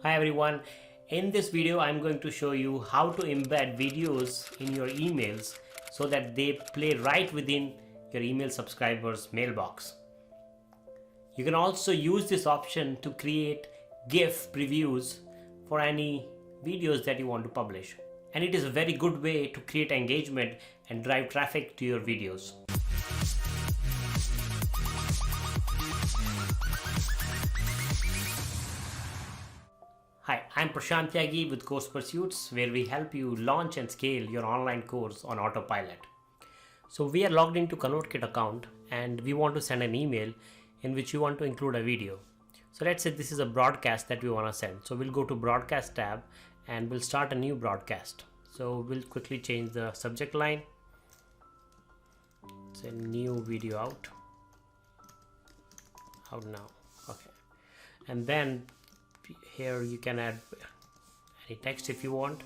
Hi everyone, in this video I'm going to show you how to embed videos in your emails so that they play right within your email subscribers mailbox. You can also use this option to create Gif previews for any videos that you want to publish. And it is a very good way to create engagement and drive traffic to your videos. Hi, I'm Prashant Tyagi with CoursePursuits, where we help you launch and scale your online course on autopilot. So we are logged into Convertkit account and we want to send an email in which you want to include a video. So let's say this is a broadcast that we want to send. So we'll go to broadcast tab and we'll start a new broadcast. So we'll quickly change the subject line. It's a new video out now. Okay. And then here you can add any text if you want,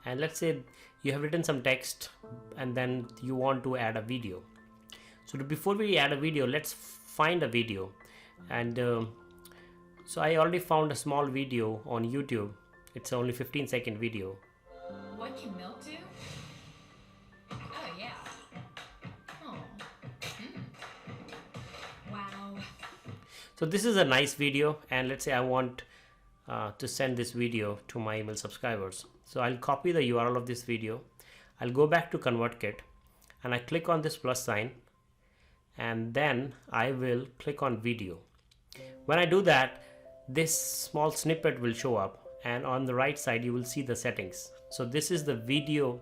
and let's say you have written some text and then you want to add a video. So before we add a video, let's find a video. And so I already found a small video on YouTube. It's only 15-second video. What can milk do? Oh yeah. Oh. Wow. So this is a nice video, and let's say I want to send this video to my email subscribers. So I'll copy the URL of this video. I'll go back to Convertkit and I click on this plus sign, and then I will click on video. When I do that, this small snippet will show up, and on the right side you will see the settings. So this is the video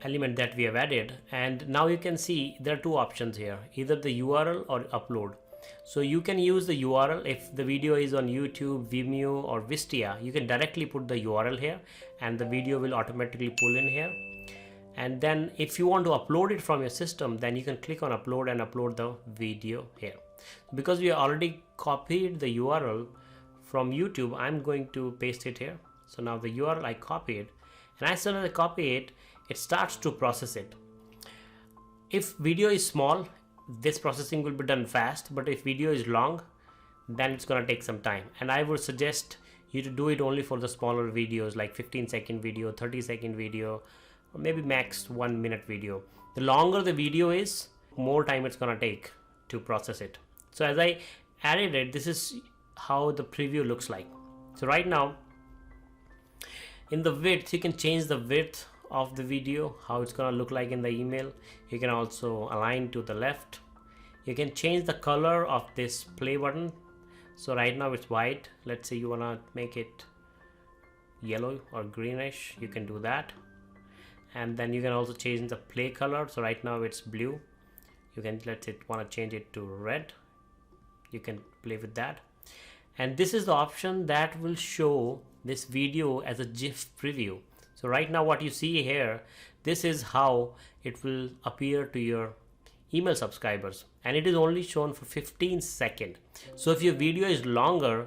element that we have added, and now you can see there are two options here, either the URL or upload. So you can use the URL if the video is on YouTube, Vimeo or Wistia. You can directly put the URL here and the video will automatically pull in here. And then if you want to upload it from your system, then you can click on upload and upload the video here. Because we already copied the URL from YouTube, I'm going to paste it here. So now the URL I copied, and as soon as I copy it, it starts to process it. If video is small, this processing will be done fast, but if video is long, then it's going to take some time. And I would suggest you to do it only for the smaller videos, like 15-second video, 30-second video, or maybe max 1 minute video. The longer the video is, more time it's going to take to process it. So as I added it, this is how the preview looks like. So right now in the width, you can change the width of the video, how it's going to look like in the email. You can also align to the left. You can change the color of this play button. So right now it's white. Let's say you want to make it yellow or greenish, you can do that. And then you can also change the play color. So right now it's blue. You can, let's say, want to change it to red. You can play with that. And this is the option that will show this video as a GIF preview. So right now what you see here, this is how it will appear to your email subscribers, and it is only shown for 15 seconds. So if your video is longer,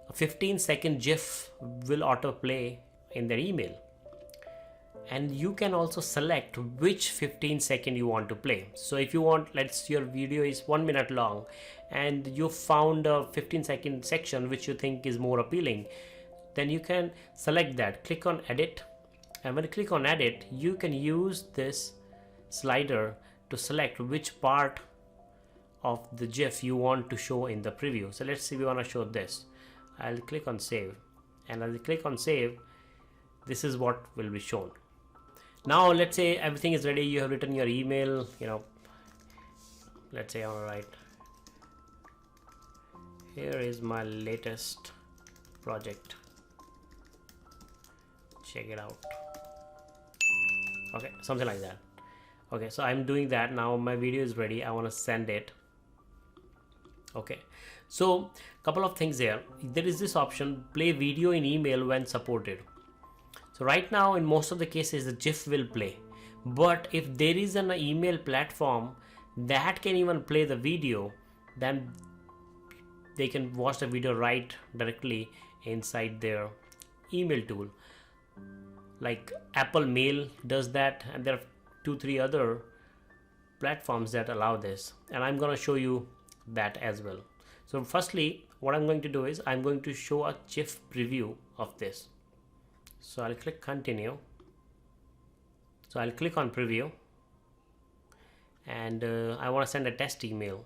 a 15-second GIF will autoplay in their email. And you can also select which 15-second you want to play. So if you want, let's say your video is 1 minute long and you found a 15-second section which you think is more appealing, then you can select that, click on edit. And when you click on edit, you can use this slider to select which part of the GIF you want to show in the preview. So let's say we want to show this. I'll click on save, and as I click on save, this is what will be shown. Now let's say everything is ready, you have written your email, let's say I want to write, here is my latest project, check it out. Okay, something like that. Okay, so I'm doing that. Now my video is ready, I want to send it. Okay, so couple of things there. There is this option, play video in email when supported. So right now in most of the cases the GIF will play, but if there is an email platform that can even play the video, then they can watch the video right directly inside their email tool. Like Apple Mail does that, and there are 2-3 other platforms that allow this, and I'm going to show you that as well. So firstly, what I'm going to do is I'm going to show a Gif preview of this. So I'll click continue. So I'll click on preview, and I want to send a test email.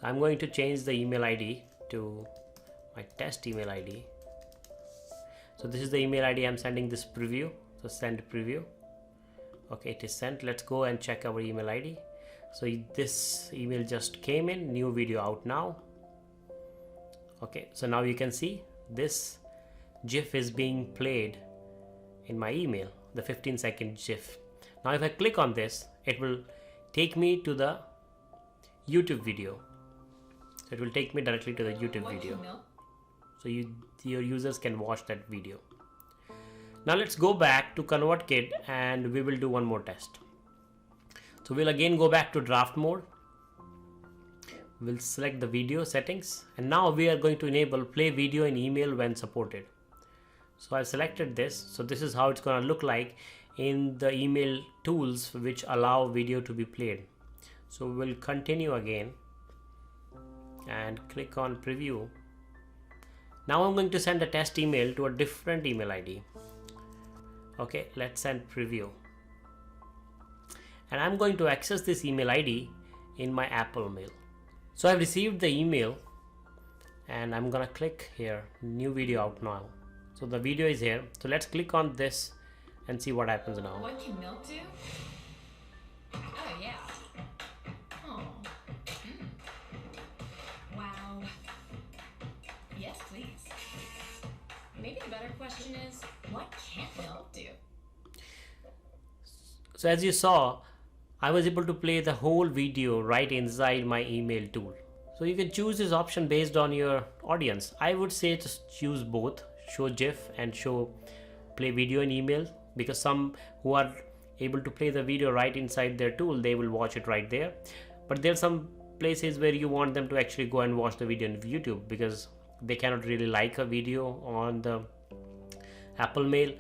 I'm going to change the email ID to my test email ID. So this is the email ID I'm sending this preview. So send preview. Okay, it is sent. Let's go and check our email ID. So this email just came in, new video out now. Okay, so now you can see this GIF is being played in my email, the 15-second GIF. Now if I click on this, it will take me to the YouTube video. So it will take me directly to the YouTube video. So your users can watch that video. Now let's go back to Convertkit and we will do one more test. So we'll again go back to draft mode. We'll select the video settings, and now we are going to enable play video in email when supported. So I've selected this. So this is how it's going to look like in the email tools which allow video to be played. So we'll continue again and click on preview. Now I'm going to send a test email to a different email ID. Okay, let's send preview. And I'm going to access this email ID in my Apple Mail. So I've received the email and I'm gonna click here, new video out now. So the video is here. So let's click on this and see what happens now. What can milk do? Oh yeah. Oh. Wow. Yes, please. Maybe the better question is, what can't milk do? So as you saw, I was able to play the whole video right inside my email tool. So you can choose this option based on your audience. I would say just choose both, show GIF and show play video in email, because some who are able to play the video right inside their tool, they will watch it right there. But there are some places where you want them to actually go and watch the video on YouTube because they cannot really like a video on the Apple Mail.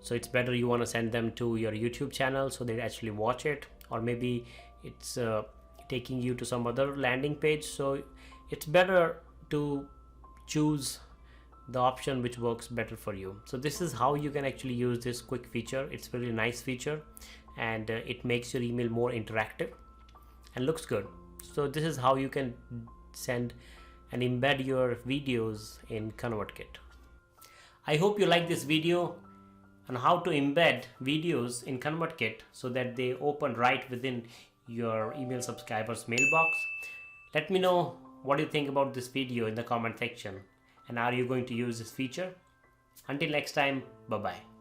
So it's better you want to send them to your YouTube channel so they actually watch it, or maybe it's taking you to some other landing page. So it's better to choose the option which works better for you. So this is how you can actually use this quick feature. It's a really nice feature, and it makes your email more interactive and looks good. So this is how you can send and embed your videos in Convertkit. I hope you like this video on how to embed videos in Convertkit so that they open right within your email subscribers mailbox. Let me know what you think about this video in the comment section, and are you going to use this feature? Until next time, bye bye.